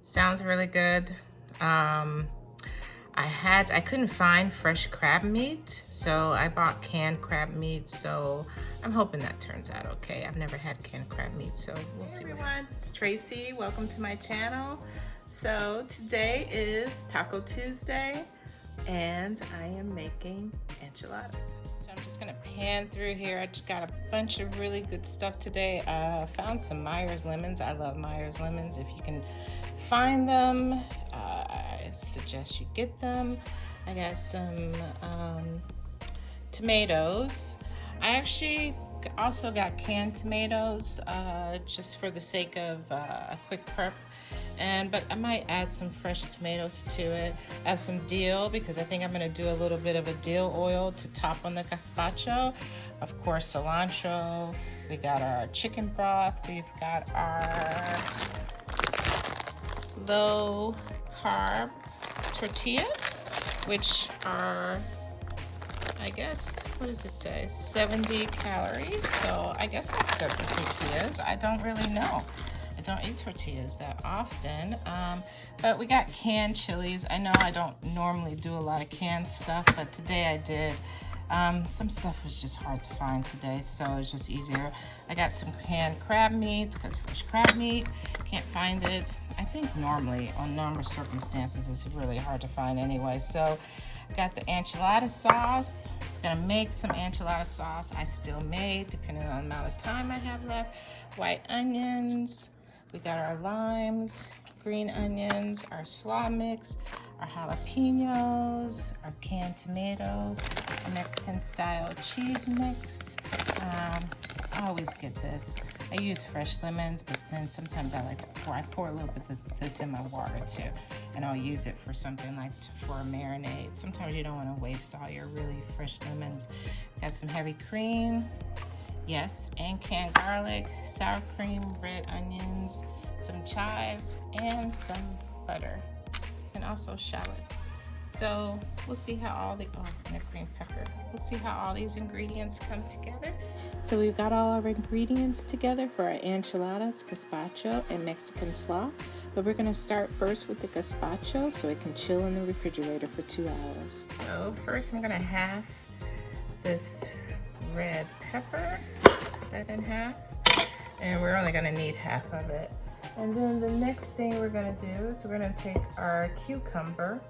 Sounds really good. I couldn't find fresh crab meat, so I bought canned crab meat, so I'm hoping that turns out okay. I've never had canned crab meat, so we'll see. Hey everyone, it's Tracy. Welcome to my channel. So today is Taco Tuesday, and I am making enchiladas. So I'm just gonna pan through here. I just got a bunch of really good stuff today. I found some Myers lemons. I love Myers lemons. If you can find them, I suggest you get them. I got some tomatoes. I actually also got canned tomatoes just for the sake of a quick prep. But I might add some fresh tomatoes to it. I have some dill because I think I'm gonna do a little bit of a dill oil to top on the gazpacho. Of course, cilantro. We got our chicken broth. We've got our low carb tortillas, which are, I guess, what does it say? 70 calories. So I guess that's good for tortillas. I don't really know. I don't eat tortillas that often. But we got canned chilies. I know I don't normally do a lot of canned stuff, but today I did. Some stuff was just hard to find today, so it's just easier. I got some canned crab meat because fresh crab meat, can't find it. I think normally, on normal circumstances, it's really hard to find anyway. So got the enchilada sauce. I was gonna make some enchilada sauce. I still made, depending on the amount of time I have left. White onions. We got our limes, green onions, our slaw mix, our jalapenos, our canned tomatoes, a Mexican style cheese mix. I always get this. I use fresh lemons, but then sometimes I pour a little bit of this in my water too, and I'll use it for something like for a marinade. Sometimes you don't want to waste all your really fresh lemons. Got some heavy cream, yes, and canned garlic, sour cream, red onions, some chives, and some butter, and also shallots. So we'll see how all the, and a green pepper. We'll see how all these ingredients come together. So we've got all our ingredients together for our enchiladas, gazpacho, and Mexican slaw. But we're gonna start first with the gazpacho so it can chill in the refrigerator for 2 hours. So first I'm gonna half this red pepper, cut that in half. And we're only gonna need half of it. And then the next thing we're gonna do is we're gonna take our cucumber,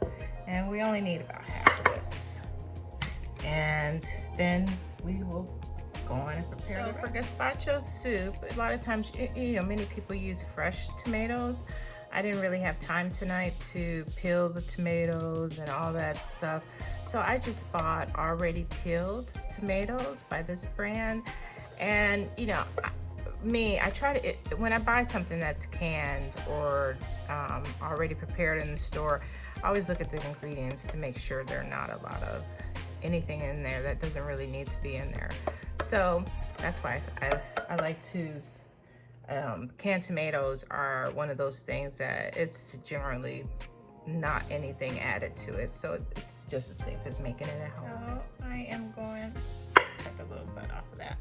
and we only need about half of this. And then we will go on and prepare. So for gazpacho soup, a lot of times, many people use fresh tomatoes. I didn't really have time tonight to peel the tomatoes and all that stuff. So I just bought already peeled tomatoes by this brand. And I try to, when I buy something that's canned or already prepared in the store, I always look at the ingredients to make sure there are not a lot of anything in there that doesn't really need to be in there. So that's why I like to, canned tomatoes are one of those things that it's generally not anything added to it. So it's just as safe as making it at home. So I am going to cut the little bit off of that.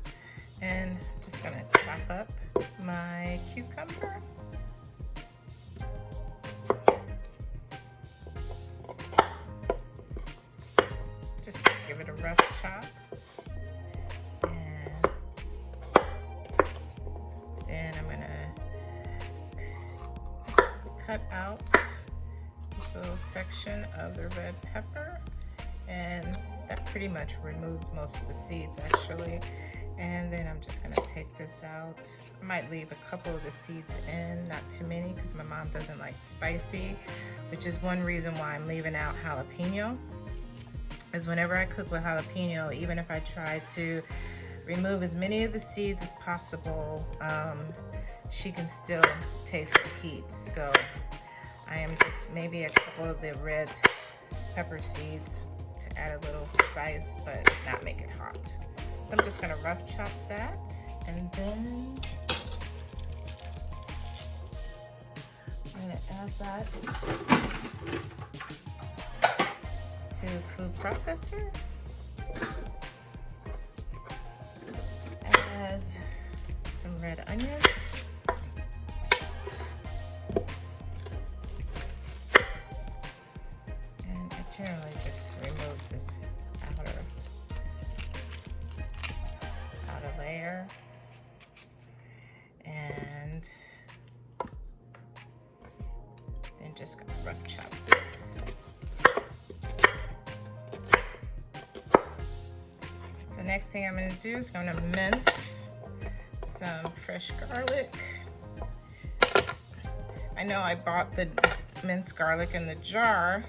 And just gonna chop up my cucumber. Just give it a rough chop. And then I'm gonna cut out this little section of the red pepper. And that pretty much removes most of the seeds actually. And then I'm just gonna take this out. I might leave a couple of the seeds in, not too many, because my mom doesn't like spicy, which is one reason why I'm leaving out jalapeno. Is whenever I cook with jalapeno, even if I try to remove as many of the seeds as possible, she can still taste the heat. So I am just maybe a couple of the red pepper seeds to add a little spice, but not make it hot. So I'm just gonna rough chop that, and then I'm gonna add that to food processor. Add some red onion. I'm just gonna rough chop this. So next thing I'm gonna do is I'm gonna mince some fresh garlic. I know I bought the minced garlic in the jar,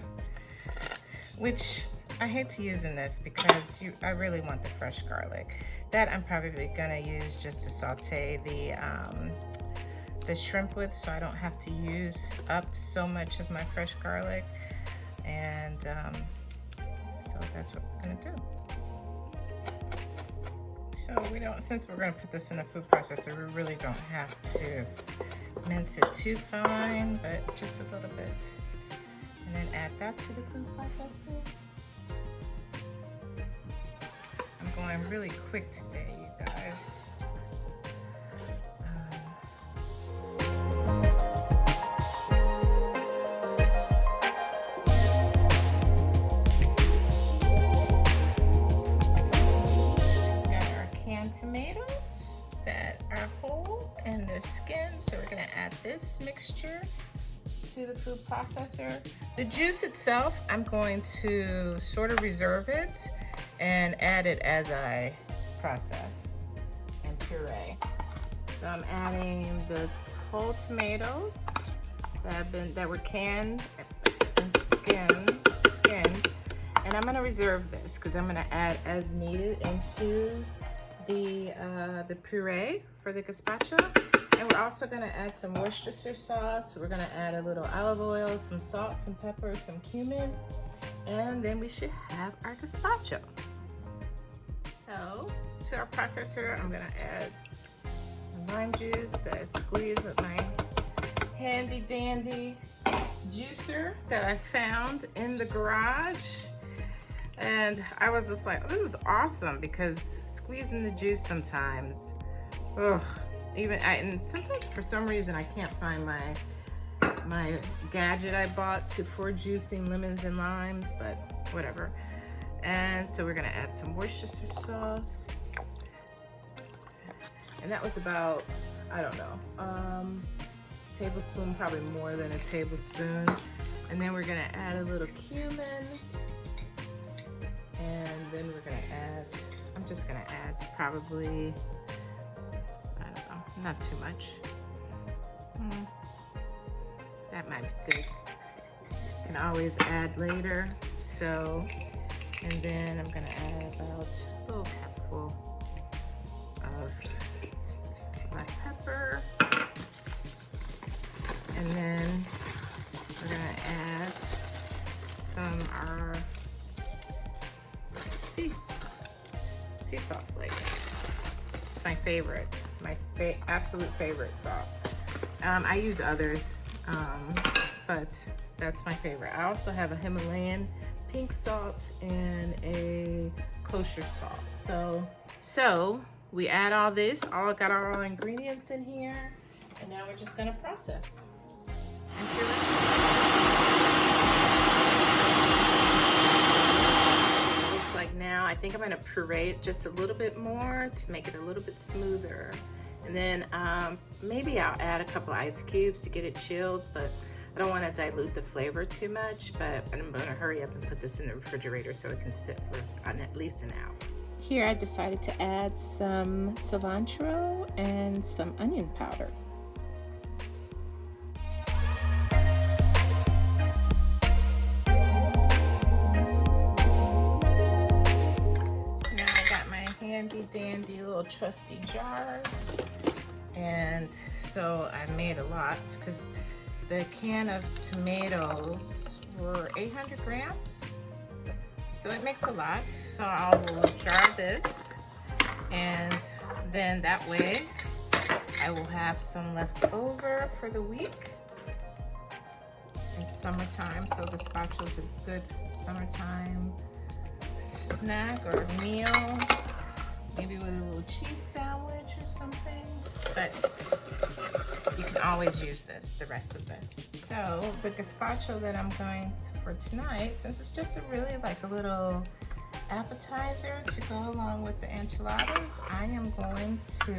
which I hate to use in this because I really want the fresh garlic. That I'm probably gonna use just to saute the shrimp with, so I don't have to use up so much of my fresh garlic. And so that's what we're gonna do. So we don't, since we're gonna put this in a food processor, we really don't have to mince it too fine, but just a little bit. And then add that to the food processor. I'm going really quick today, you guys. Tomatoes that are whole and they're skinned, so we're gonna add this mixture to the food processor. The juice itself, I'm going to sort of reserve it and add it as I process and puree. So I'm adding the whole tomatoes that were canned and skinned, and I'm gonna reserve this because I'm gonna add as needed into the puree for the gazpacho. And we're also gonna add some Worcestershire sauce. We're gonna add a little olive oil, some salt, some pepper, some cumin, and then we should have our gazpacho. So to our processor, I'm gonna add lime juice that I squeeze with my handy dandy juicer that I found in the garage. And I was just like, oh, this is awesome, because squeezing the juice sometimes, and sometimes for some reason I can't find my gadget I bought for juicing lemons and limes, but whatever. And so we're gonna add some Worcestershire sauce. And that was about, I don't know, tablespoon, probably more than a tablespoon. And then we're gonna add a little cumin. And then we're gonna add, I'm just gonna add probably, I don't know, not too much. That might be good. Can always add later. So, and then I'm gonna add about a little cupful of black pepper. And then we're gonna add some our sea salt flakes. It's my favorite, my absolute favorite salt. I use others, but that's my favorite. I also have a Himalayan pink salt and a kosher salt. So we add all this, got all our ingredients in here, and now we're just gonna process. Now I think I'm gonna puree it just a little bit more to make it a little bit smoother. And then maybe I'll add a couple ice cubes to get it chilled, but I don't wanna dilute the flavor too much, but I'm gonna hurry up and put this in the refrigerator so it can sit for at least an hour. Here I decided to add some cilantro and some onion powder. Handy dandy little trusty jars, and so I made a lot because the can of tomatoes were 800 grams, so it makes a lot. So I will jar this, and then that way I will have some left over for the week. It's summertime, so gazpacho is a good summertime snack or meal. Maybe with a little cheese sandwich or something, but you can always use this, the rest of this. So the gazpacho that I'm going to for tonight, since it's just really like a little appetizer to go along with the enchiladas, I am going to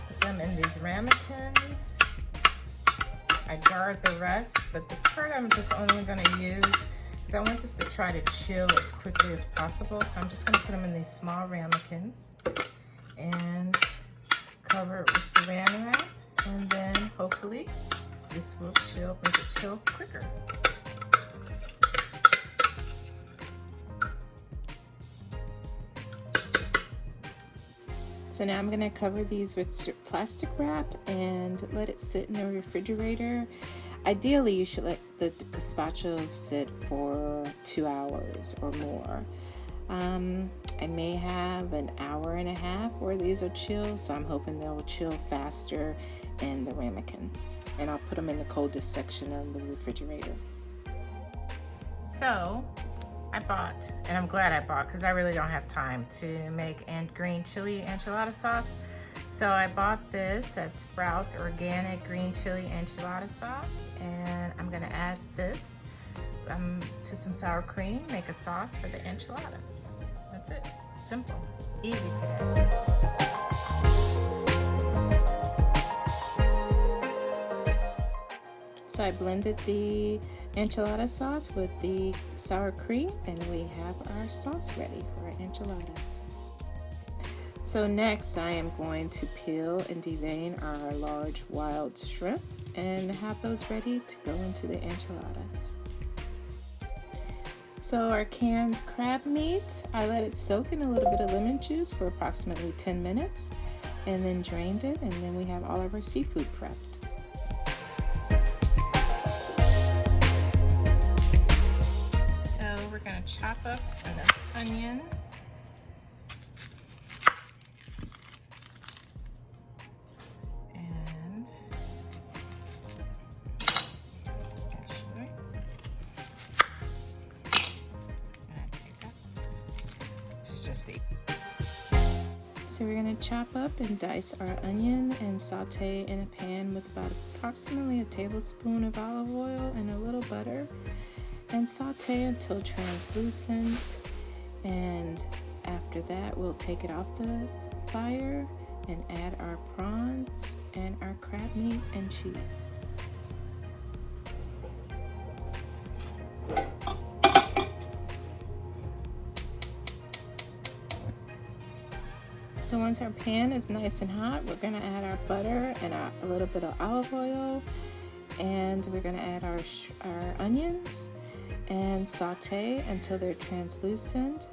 put them in these ramekins I jarred the rest, but the part I'm just only going to use is I want this to try to chill as quickly as possible. So I'm just going to put them in these small ramekins and cover it with saran wrap, and then hopefully this will chill, make it chill quicker. So now I'm going to cover these with plastic wrap and let it sit in the refrigerator. Ideally, you should let the gazpacho sit for 2 hours or more. I may have an hour and a half where these will chill, so I'm hoping they'll chill faster in the ramekins. And I'll put them in the coldest section of the refrigerator. So I bought, and I'm glad I bought because I really don't have time to make green chili enchilada sauce. So I bought this at Sprout Organic Green Chili Enchilada Sauce, and I'm gonna add this to some sour cream, make a sauce for the enchiladas. That's it. Simple, easy today. So I blended the enchilada sauce with the sour cream, and we have our sauce ready for our enchiladas. So next I am going to peel and devein our large wild shrimp and have those ready to go into the enchiladas. So our canned crab meat, I let it soak in a little bit of lemon juice for approximately 10 minutes and then drained it, and then we have all of our seafood prepped. So we're going to chop up an onion. So we're going to chop up and dice our onion and saute in a pan with about approximately a tablespoon of olive oil and a little butter, and saute until translucent. And after that, we'll take it off the fire and add our prawns and our crab meat and cheese. So once our pan is nice and hot, we're going to add our butter and a little bit of olive oil, and we're going to add our onions and saute until they're translucent.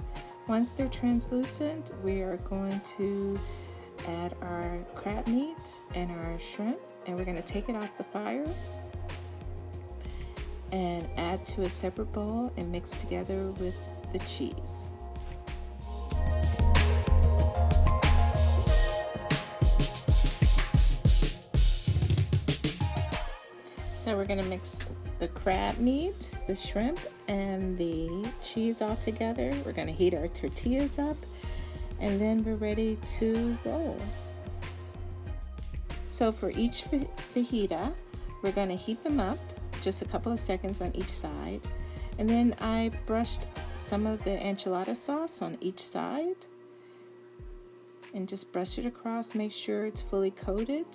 Once they're translucent, we are going to add our crab meat and our shrimp, and we're going to take it off the fire and add to a separate bowl and mix together with the cheese. So we're going to mix the crab meat, the shrimp, and the cheese all together. We're going to heat our tortillas up, and then we're ready to roll. So for each fajita, we're going to heat them up just a couple of seconds on each side. And then I brushed some of the enchilada sauce on each side and just brush it across, make sure it's fully coated.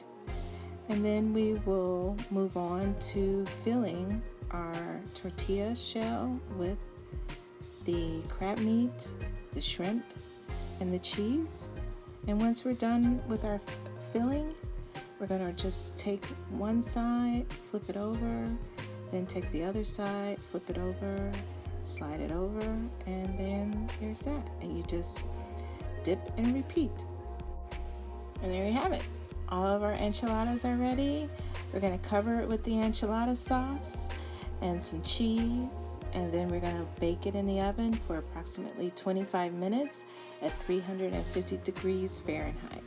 And then we will move on to filling our tortilla shell with the crab meat, the shrimp, and the cheese. And once we're done with our filling, we're going to just take one side, flip it over, then take the other side, flip it over, slide it over, and then there's that. And you just dip and repeat. And there you have it. All of our enchiladas are ready. We're going to cover it with the enchilada sauce and some cheese, and then we're going to bake it in the oven for approximately 25 minutes at 350 degrees Fahrenheit.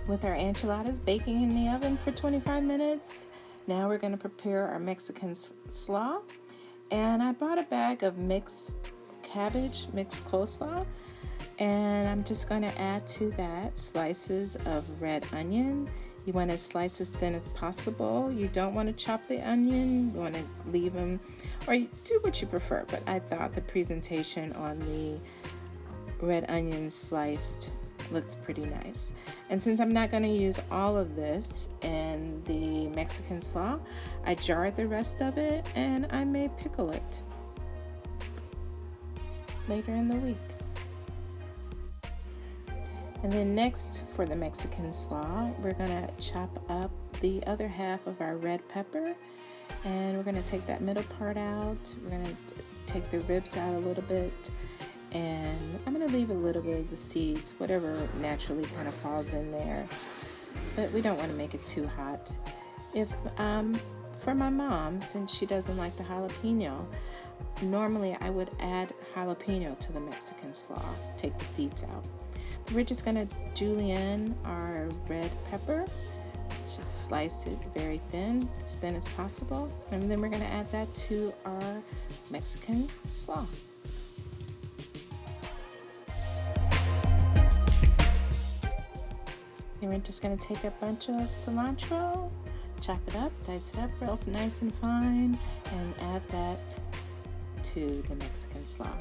With our enchiladas baking in the oven for 25 minutes, now we're going to prepare our Mexican slaw. And I bought a bag of mixed cabbage, mixed coleslaw, and I'm just going to add to that slices of red onion. You want to slice as thin as possible. You don't want to chop the onion. You want to leave them, or you do what you prefer. But I thought the presentation on the red onion sliced looks pretty nice. And since I'm not going to use all of this in the Mexican slaw, I jarred the rest of it and I may pickle it later in the week. And then next for the Mexican slaw, we're going to chop up the other half of our red pepper, and we're going to take that middle part out. We're going to take the ribs out a little bit, and I'm going to leave a little bit of the seeds, whatever naturally kind of falls in there, but we don't want to make it too hot. If for my mom, since she doesn't like the jalapeno, normally I would add jalapeno to the Mexican slaw, take the seeds out. We're just going to julienne our red pepper. Just slice it very thin, as thin as possible, and then we're going to add that to our Mexican slaw. Then we're just going to take a bunch of cilantro, chop it up, dice it up real nice and fine, and add that to the Mexican slaw.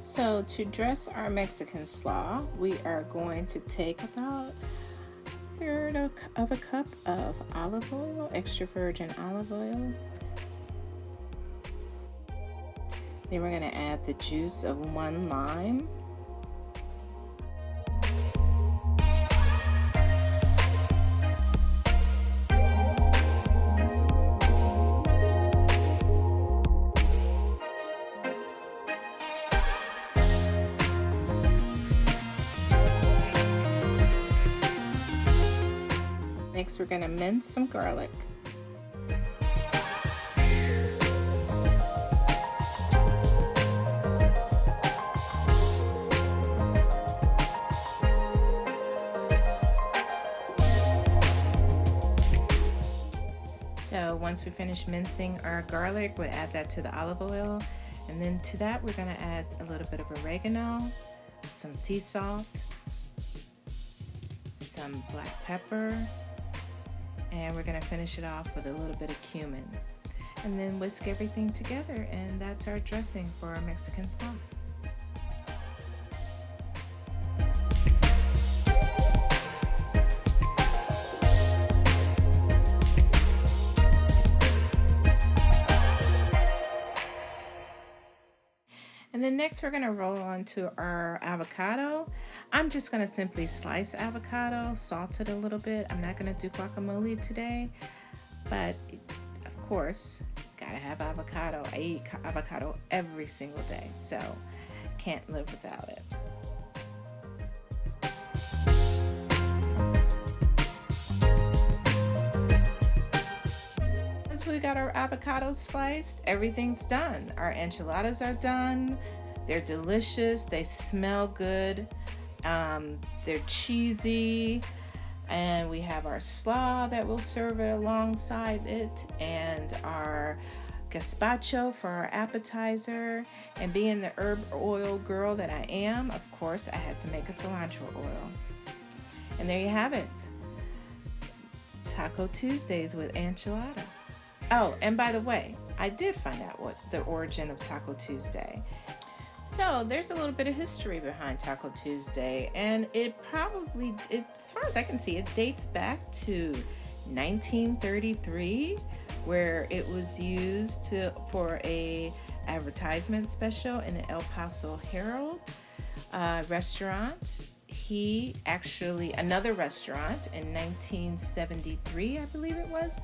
So to dress our Mexican slaw, we are going to take about a third of a cup of olive oil, extra virgin olive oil. Then we're going to add the juice of 1 lime. Next, we're going to mince some garlic. So once we finish mincing our garlic, we'll add that to the olive oil. And then to that, we're going to add a little bit of oregano, some sea salt, some black pepper, and we're going to finish it off with a little bit of cumin. And then whisk everything together, and that's our dressing for our Mexican slaw. And then next we're going to roll on to our avocado. I'm just going to simply slice avocado, salt it a little bit. I'm not going to do guacamole today, but of course, gotta have avocado. I eat avocado every single day, so can't live without it. We got our avocados sliced, everything's done. Our enchiladas are done. They're delicious, they smell good, they're cheesy, and we have our slaw that will serve it alongside it, and our gazpacho for our appetizer. And being the herb oil girl that I am, of course I had to make a cilantro oil. And there you have it, Taco Tuesdays with enchiladas. Oh, and by the way, I did find out what the origin of Taco Tuesday. So there's a little bit of history behind Taco Tuesday, and it probably, as far as I can see, it dates back to 1933, where it was used for a advertisement special in the El Paso Herald restaurant. Another restaurant in 1973, I believe it was,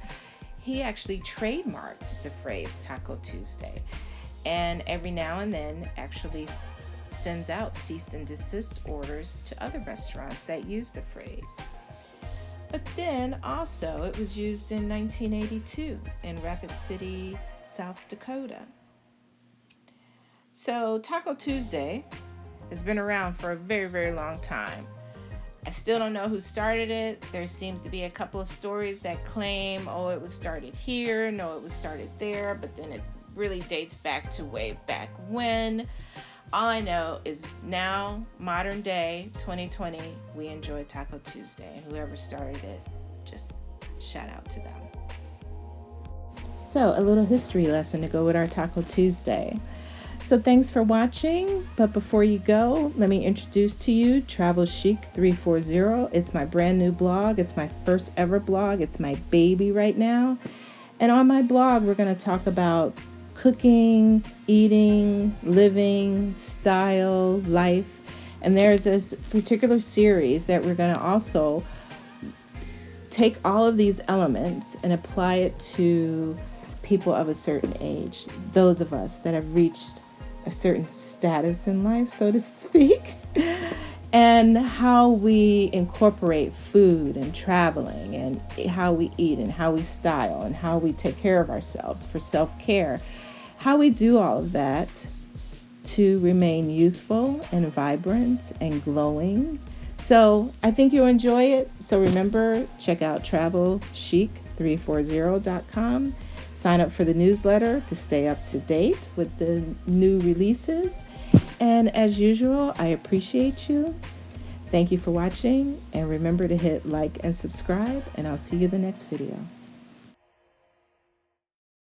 he actually trademarked the phrase Taco Tuesday, and every now and then actually sends out cease and desist orders to other restaurants that use the phrase. But then also it was used in 1982 in Rapid City, South Dakota. So Taco Tuesday has been around for a very, very long time. I still don't know who started it. There seems to be a couple of stories that claim, oh, it was started here, no, it was started there, but then it really dates back to way back when. All I know is now, modern day, 2020, we enjoy Taco Tuesday, and whoever started it, just shout out to them. So, a little history lesson to go with our Taco Tuesday. So thanks for watching, but before you go, let me introduce to you Travel Chic 340. It's my brand new blog. It's my first ever blog. It's my baby right now. And on my blog, we're going to talk about cooking, eating, living, style, life. And there's this particular series that we're going to also take all of these elements and apply it to people of a certain age, those of us that have reached a certain status in life, so to speak, and how we incorporate food and traveling and how we eat and how we style and how we take care of ourselves for self-care, how we do all of that to remain youthful and vibrant and glowing. I think you'll enjoy it. So remember, check out TravelChic340.com. Sign up for the newsletter to stay up to date with the new releases. And as usual, I appreciate you. Thank you for watching. And remember to hit like and subscribe. And I'll see you in the next video.